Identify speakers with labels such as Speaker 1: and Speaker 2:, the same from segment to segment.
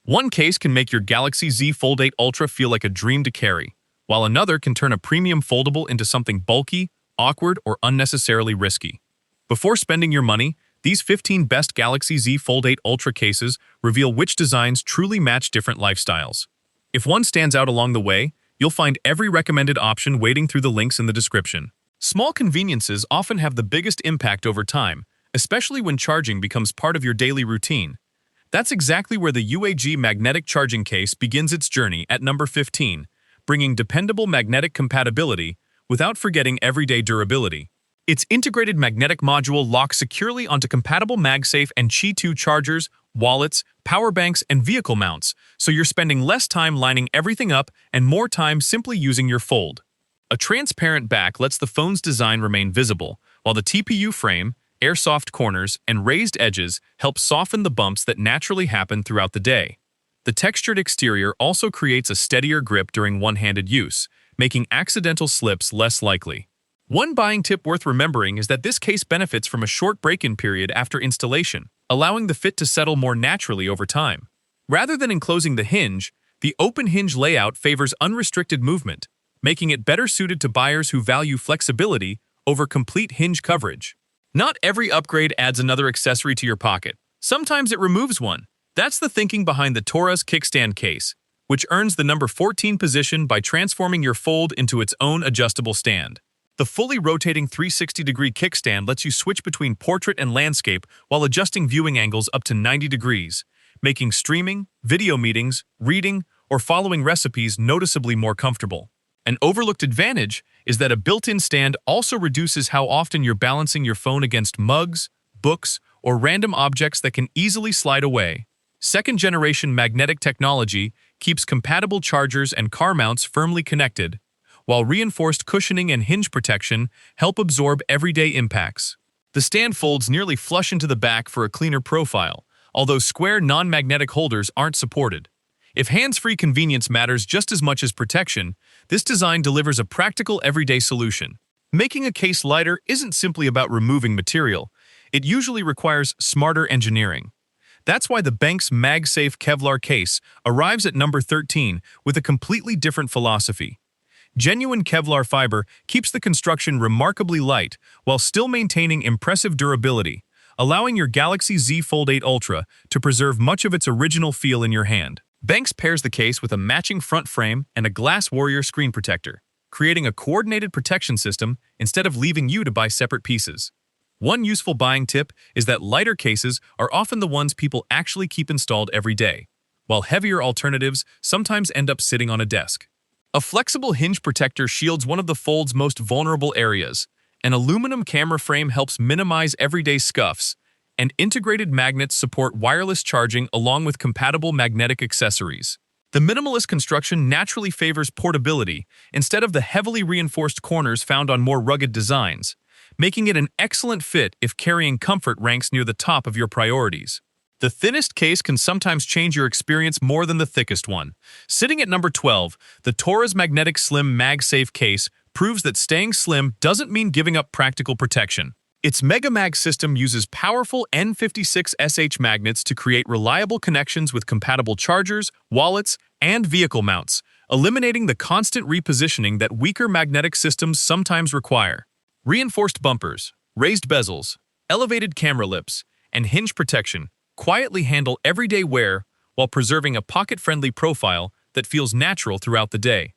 Speaker 1: One case can make your Galaxy Z Fold 8 Ultra feel like a dream to carry, while another can turn a premium foldable into something bulky, awkward, or unnecessarily risky. Before spending your money, these 15 best Galaxy Z Fold 8 Ultra cases reveal which designs truly match different lifestyles. If one stands out along the way, you'll find every recommended option waiting through the links in the description. Small conveniences often have the biggest impact over time, especially when charging becomes part of your daily routine. That's exactly where the UAG Magnetic Charging Case begins its journey at number 15, bringing dependable magnetic compatibility without forgetting everyday durability. Its integrated magnetic module locks securely onto compatible MagSafe and Qi 2 chargers, wallets, power banks, and vehicle mounts, so you're spending less time lining everything up and more time simply using your fold. A transparent back lets the phone's design remain visible, while the TPU frame, airsoft corners, and raised edges help soften the bumps that naturally happen throughout the day. The textured exterior also creates a steadier grip during one-handed use, making accidental slips less likely. One buying tip worth remembering is that this case benefits from a short break-in period after installation, allowing the fit to settle more naturally over time. Rather than enclosing the hinge, the open hinge layout favors unrestricted movement, making it better suited to buyers who value flexibility over complete hinge coverage. Not every upgrade adds another accessory to your pocket. Sometimes it removes one. That's the thinking behind the TORRAS Kickstand Case, which earns the number 14 position by transforming your fold into its own adjustable stand. The fully rotating 360-degree kickstand lets you switch between portrait and landscape while adjusting viewing angles up to 90 degrees, making streaming, video meetings, reading, or following recipes noticeably more comfortable. An overlooked advantage is that a built-in stand also reduces how often you're balancing your phone against mugs, books, or random objects that can easily slide away. Second-generation magnetic technology keeps compatible chargers and car mounts firmly connected, while reinforced cushioning and hinge protection help absorb everyday impacts. The stand folds nearly flush into the back for a cleaner profile, although square non-magnetic holders aren't supported. If hands-free convenience matters just as much as protection, this design delivers a practical everyday solution. Making a case lighter isn't simply about removing material. It usually requires smarter engineering. That's why the BENKS MagSafe Kevlar Case arrives at number 13 with a completely different philosophy. Genuine Kevlar fiber keeps the construction remarkably light while still maintaining impressive durability, allowing your Galaxy Z Fold 8 Ultra to preserve much of its original feel in your hand. BENKS pairs the case with a matching front frame and a Glass Warrior screen protector, creating a coordinated protection system instead of leaving you to buy separate pieces. One useful buying tip is that lighter cases are often the ones people actually keep installed every day, while heavier alternatives sometimes end up sitting on a desk. A flexible hinge protector shields one of the fold's most vulnerable areas. An aluminum camera frame helps minimize everyday scuffs, and integrated magnets support wireless charging along with compatible magnetic accessories. The minimalist construction naturally favors portability instead of the heavily reinforced corners found on more rugged designs, making it an excellent fit if carrying comfort ranks near the top of your priorities. The thinnest case can sometimes change your experience more than the thickest one. Sitting at number 12, the TORRAS Magnetic Slim MagSafe Case proves that staying slim doesn't mean giving up practical protection. Its MegaMag system uses powerful N56SH magnets to create reliable connections with compatible chargers, wallets, and vehicle mounts, eliminating the constant repositioning that weaker magnetic systems sometimes require. Reinforced bumpers, raised bezels, elevated camera lips, and hinge protection quietly handle everyday wear while preserving a pocket-friendly profile that feels natural throughout the day.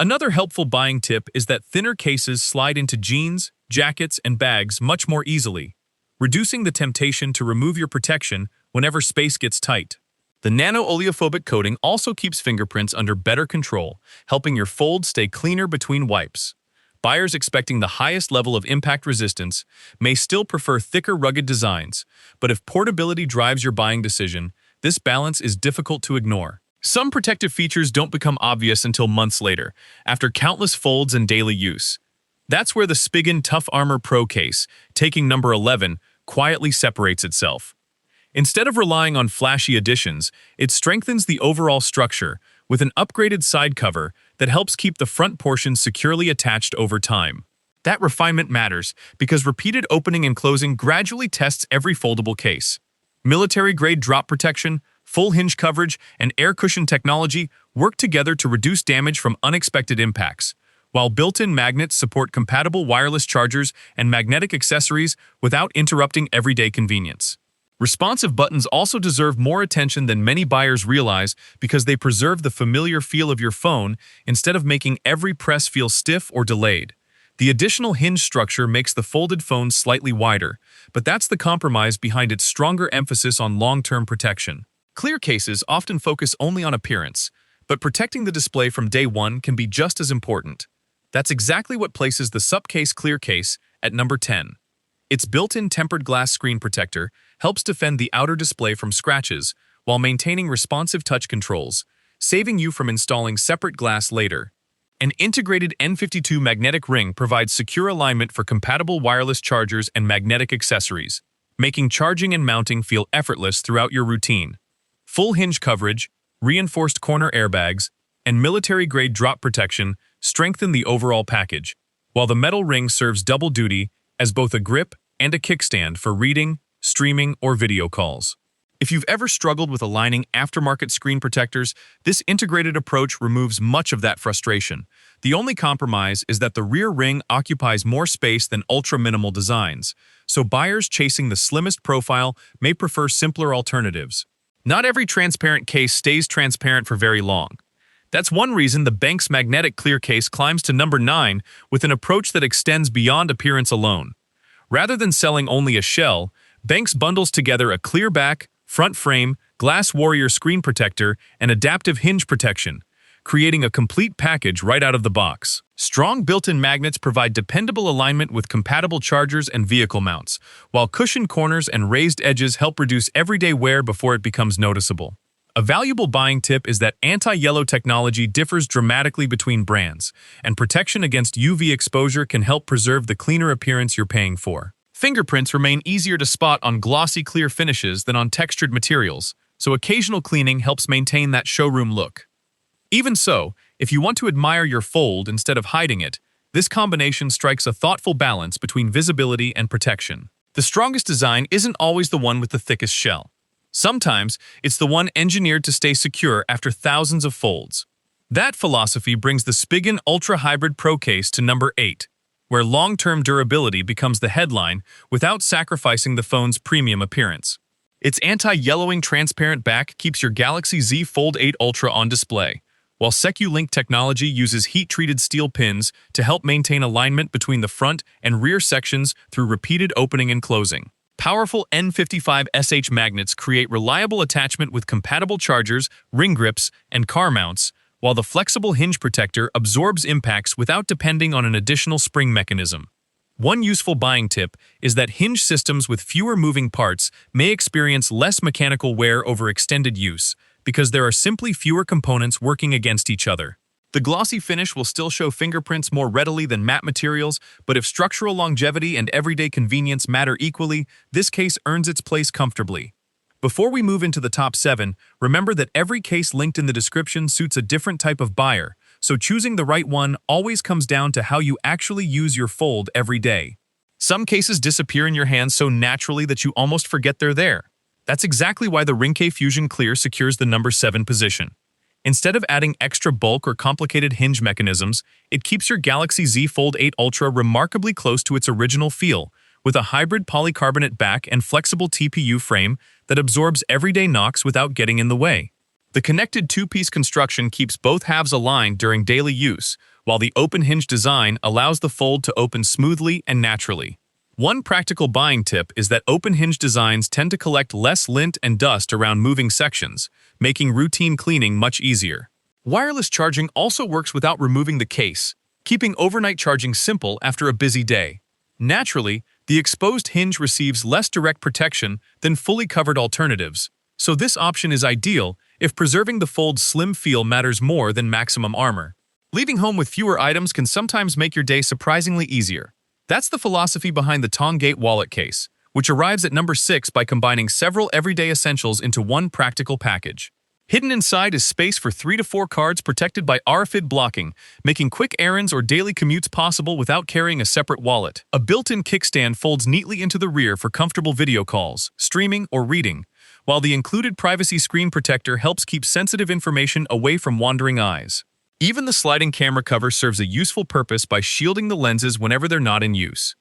Speaker 1: Another helpful buying tip is that thinner cases slide into jeans, jackets, and bags much more easily, reducing the temptation to remove your protection whenever space gets tight. The nano-oleophobic coating also keeps fingerprints under better control, helping your fold stay cleaner between wipes. Buyers expecting the highest level of impact resistance may still prefer thicker, rugged designs, but if portability drives your buying decision, this balance is difficult to ignore. Some protective features don't become obvious until months later, after countless folds and daily use. That's where the Spigen Slim Armor Pro case, taking number 11, quietly separates itself. Instead of relying on flashy additions, it strengthens the overall structure with an upgraded side cover that helps keep the front portion securely attached over time. That refinement matters because repeated opening and closing gradually tests every foldable case. Military-grade drop protection, full hinge coverage, and air cushion technology work together to reduce damage from unexpected impacts, while built-in magnets support compatible wireless chargers and magnetic accessories without interrupting everyday convenience. Responsive buttons also deserve more attention than many buyers realize because they preserve the familiar feel of your phone instead of making every press feel stiff or delayed. The additional hinge structure makes the folded phone slightly wider, but that's the compromise behind its stronger emphasis on long-term protection. Clear cases often focus only on appearance, but protecting the display from day one can be just as important. That's exactly what places the SUPCASE Clear Case at number 10. Its built-in tempered glass screen protector helps defend the outer display from scratches while maintaining responsive touch controls, saving you from installing separate glass later. An integrated N52 magnetic ring provides secure alignment for compatible wireless chargers and magnetic accessories, making charging and mounting feel effortless throughout your routine. Full hinge coverage, reinforced corner airbags, and military-grade drop protection strengthen the overall package, while the metal ring serves double duty as both a grip and a kickstand for reading, streaming, or video calls. If you've ever struggled with aligning aftermarket screen protectors, this integrated approach removes much of that frustration. The only compromise is that the rear ring occupies more space than ultra-minimal designs, so buyers chasing the slimmest profile may prefer simpler alternatives. Not every transparent case stays transparent for very long. That's one reason the BENKS Magnetic Clear Case climbs to number 9 with an approach that extends beyond appearance alone. Rather than selling only a shell, BENKS bundles together a clear back, front frame, glass warrior screen protector, and adaptive hinge protection, creating a complete package right out of the box. Strong built-in magnets provide dependable alignment with compatible chargers and vehicle mounts, while cushioned corners and raised edges help reduce everyday wear before it becomes noticeable. A valuable buying tip is that anti-yellow technology differs dramatically between brands, and protection against UV exposure can help preserve the cleaner appearance you're paying for. Fingerprints remain easier to spot on glossy clear finishes than on textured materials, so occasional cleaning helps maintain that showroom look. Even so, if you want to admire your fold instead of hiding it, this combination strikes a thoughtful balance between visibility and protection. The strongest design isn't always the one with the thickest shell. Sometimes, it's the one engineered to stay secure after thousands of folds. That philosophy brings the Spigen Ultra Hybrid Pro Case to number 8, where long-term durability becomes the headline without sacrificing the phone's premium appearance. Its anti-yellowing transparent back keeps your Galaxy Z Fold 8 Ultra on display, while SecuLink technology uses heat-treated steel pins to help maintain alignment between the front and rear sections through repeated opening and closing. Powerful N55SH magnets create reliable attachment with compatible chargers, ring grips, and car mounts, while the flexible hinge protector absorbs impacts without depending on an additional spring mechanism. One useful buying tip is that hinge systems with fewer moving parts may experience less mechanical wear over extended use, because there are simply fewer components working against each other. The glossy finish will still show fingerprints more readily than matte materials, but if structural longevity and everyday convenience matter equally, this case earns its place comfortably. Before we move into the top 7, remember that every case linked in the description suits a different type of buyer, so choosing the right one always comes down to how you actually use your fold every day. Some cases disappear in your hands so naturally that you almost forget they're there. That's exactly why the Ringke Fusion Clear secures the number 7 position. Instead of adding extra bulk or complicated hinge mechanisms, it keeps your Galaxy Z Fold 8 Ultra remarkably close to its original feel, with a hybrid polycarbonate back and flexible TPU frame that absorbs everyday knocks without getting in the way. The connected two-piece construction keeps both halves aligned during daily use, while the open hinge design allows the fold to open smoothly and naturally. One practical buying tip is that open hinge designs tend to collect less lint and dust around moving sections, making routine cleaning much easier. Wireless charging also works without removing the case, keeping overnight charging simple after a busy day. Naturally, the exposed hinge receives less direct protection than fully covered alternatives, so this option is ideal if preserving the fold's slim feel matters more than maximum armor. Leaving home with fewer items can sometimes make your day surprisingly easier. That's the philosophy behind the TONGATE wallet case, which arrives at number 6 by combining several everyday essentials into one practical package. Hidden inside is space for 3 to 4 cards protected by RFID blocking, making quick errands or daily commutes possible without carrying a separate wallet. A built-in kickstand folds neatly into the rear for comfortable video calls, streaming, or reading, while the included privacy screen protector helps keep sensitive information away from wandering eyes. Even the sliding camera cover serves a useful purpose by shielding the lenses whenever they're not in use.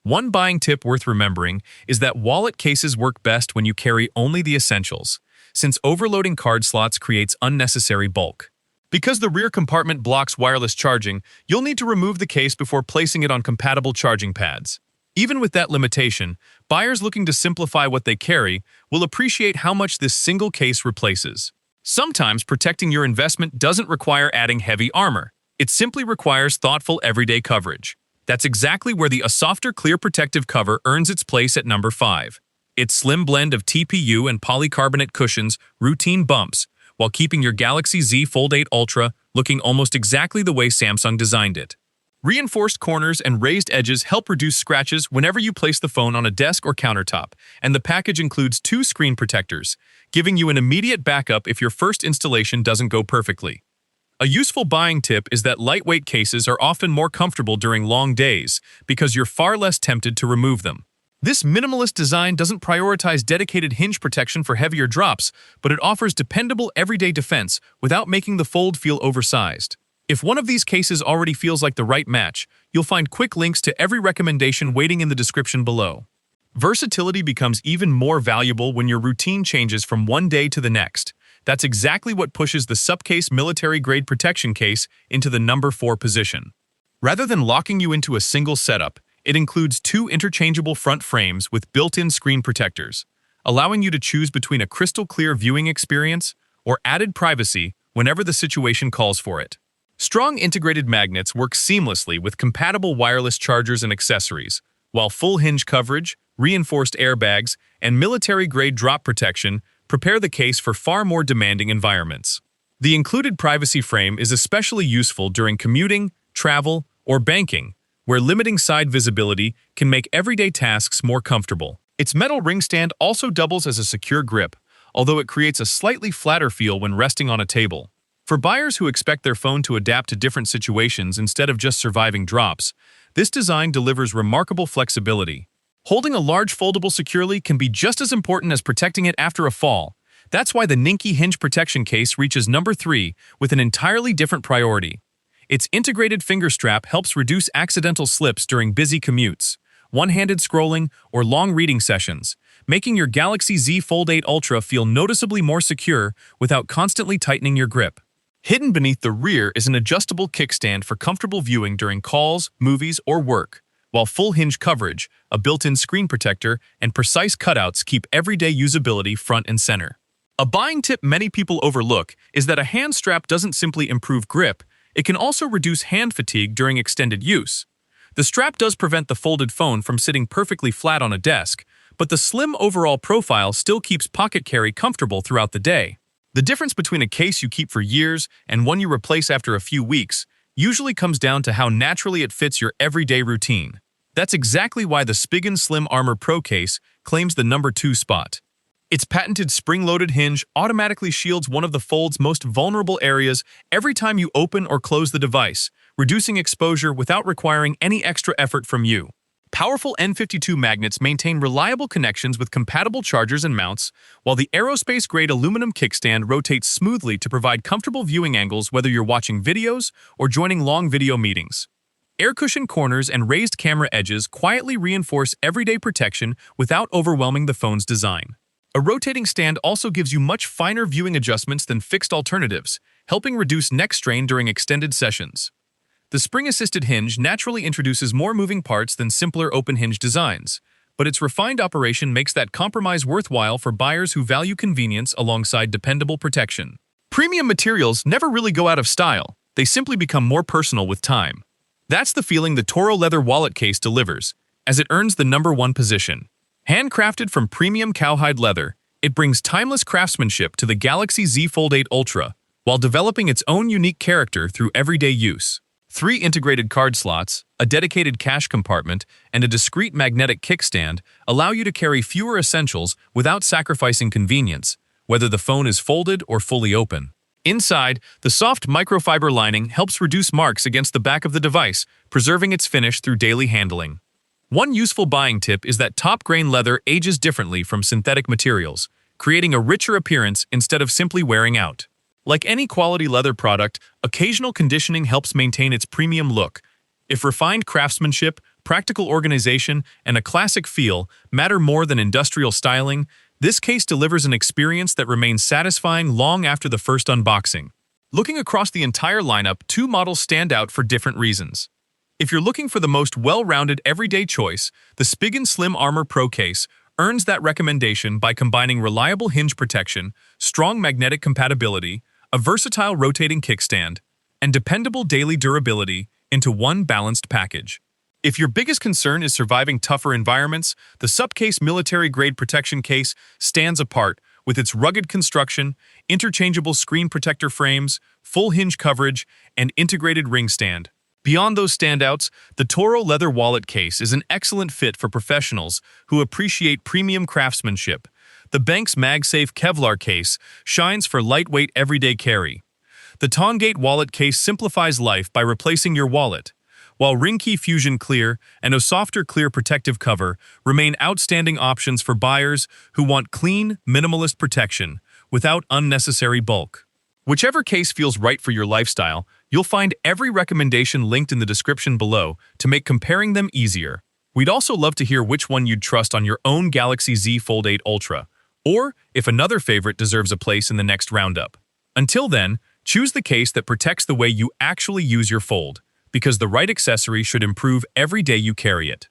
Speaker 1: One buying tip worth remembering is that wallet cases work best when you carry only the essentials, since overloading card slots creates unnecessary bulk. Because the rear compartment blocks wireless charging, you'll need to remove the case before placing it on compatible charging pads. Even with that limitation, buyers looking to simplify what they carry will appreciate how much this single case replaces. Sometimes protecting your investment doesn't require adding heavy armor. It simply requires thoughtful everyday coverage. That's exactly where the Osophter Clear Protective Cover earns its place at number 5. Its slim blend of TPU and polycarbonate cushions routine bumps, while keeping your Galaxy Z Fold 8 Ultra looking almost exactly the way Samsung designed it. Reinforced corners and raised edges help reduce scratches whenever you place the phone on a desk or countertop, and the package includes 2 screen protectors, giving you an immediate backup if your first installation doesn't go perfectly. A useful buying tip is that lightweight cases are often more comfortable during long days because you're far less tempted to remove them. This minimalist design doesn't prioritize dedicated hinge protection for heavier drops, but it offers dependable everyday defense without making the fold feel oversized. If one of these cases already feels like the right match, you'll find quick links to every recommendation waiting in the description below. Versatility becomes even more valuable when your routine changes from one day to the next. That's exactly what pushes the SUPCASE Military-Grade Protection Case into the number 4 position. Rather than locking you into a single setup, it includes 2 interchangeable front frames with built-in screen protectors, allowing you to choose between a crystal-clear viewing experience or added privacy whenever the situation calls for it. Strong integrated magnets work seamlessly with compatible wireless chargers and accessories, while full hinge coverage, reinforced airbags, and military-grade drop protection prepare the case for far more demanding environments. The included privacy frame is especially useful during commuting, travel, or banking, where limiting side visibility can make everyday tasks more comfortable. Its metal ring stand also doubles as a secure grip, although it creates a slightly flatter feel when resting on a table. For buyers who expect their phone to adapt to different situations instead of just surviving drops, this design delivers remarkable flexibility. Holding a large foldable securely can be just as important as protecting it after a fall. That's why the NINKI Hinge Protection Case reaches number 3 with an entirely different priority. Its integrated finger strap helps reduce accidental slips during busy commutes, one-handed scrolling, or long reading sessions, making your Galaxy Z Fold 8 Ultra feel noticeably more secure without constantly tightening your grip. Hidden beneath the rear is an adjustable kickstand for comfortable viewing during calls, movies, or work, while full hinge coverage, a built-in screen protector, and precise cutouts keep everyday usability front and center. A buying tip many people overlook is that a hand strap doesn't simply improve grip, it can also reduce hand fatigue during extended use. The strap does prevent the folded phone from sitting perfectly flat on a desk, but the slim overall profile still keeps pocket carry comfortable throughout the day. The difference between a case you keep for years and one you replace after a few weeks usually comes down to how naturally it fits your everyday routine. That's exactly why the Spigen Slim Armor Pro case claims the number 2 spot. Its patented spring-loaded hinge automatically shields one of the fold's most vulnerable areas every time you open or close the device, reducing exposure without requiring any extra effort from you. Powerful N52 magnets maintain reliable connections with compatible chargers and mounts, while the aerospace-grade aluminum kickstand rotates smoothly to provide comfortable viewing angles whether you're watching videos or joining long video meetings. Air cushion corners and raised camera edges quietly reinforce everyday protection without overwhelming the phone's design. A rotating stand also gives you much finer viewing adjustments than fixed alternatives, helping reduce neck strain during extended sessions. The spring-assisted hinge naturally introduces more moving parts than simpler open-hinge designs, but its refined operation makes that compromise worthwhile for buyers who value convenience alongside dependable protection. Premium materials never really go out of style, they simply become more personal with time. That's the feeling the TORRO Leather Wallet Case delivers, as it earns the number 1 position. Handcrafted from premium cowhide leather, it brings timeless craftsmanship to the Galaxy Z Fold 8 Ultra, while developing its own unique character through everyday use. 3 integrated card slots, a dedicated cash compartment, and a discrete magnetic kickstand allow you to carry fewer essentials without sacrificing convenience, whether the phone is folded or fully open. Inside, the soft microfiber lining helps reduce marks against the back of the device, preserving its finish through daily handling. One useful buying tip is that top-grain leather ages differently from synthetic materials, creating a richer appearance instead of simply wearing out. Like any quality leather product, occasional conditioning helps maintain its premium look. If refined craftsmanship, practical organization, and a classic feel matter more than industrial styling, this case delivers an experience that remains satisfying long after the first unboxing. Looking across the entire lineup, two models stand out for different reasons. If you're looking for the most well-rounded everyday choice, the Spigen Slim Armor Pro case earns that recommendation by combining reliable hinge protection, strong magnetic compatibility, a versatile rotating kickstand, and dependable daily durability into one balanced package. If your biggest concern is surviving tougher environments, the SUPCASE Military-Grade Protection Case stands apart with its rugged construction, interchangeable screen protector frames, full hinge coverage, and integrated ring stand. Beyond those standouts, the TORRO Leather Wallet Case is an excellent fit for professionals who appreciate premium craftsmanship. The BENKS MagSafe Kevlar Case shines for lightweight everyday carry. The TONGATE Wallet Case simplifies life by replacing your wallet, while Ringke Fusion Clear and Osophter Clear Protective Cover remain outstanding options for buyers who want clean, minimalist protection without unnecessary bulk. Whichever case feels right for your lifestyle, you'll find every recommendation linked in the description below to make comparing them easier. We'd also love to hear which one you'd trust on your own Galaxy Z Fold 8 Ultra, or if another favorite deserves a place in the next roundup. Until then, choose the case that protects the way you actually use your Fold, because the right accessory should improve every day you carry it.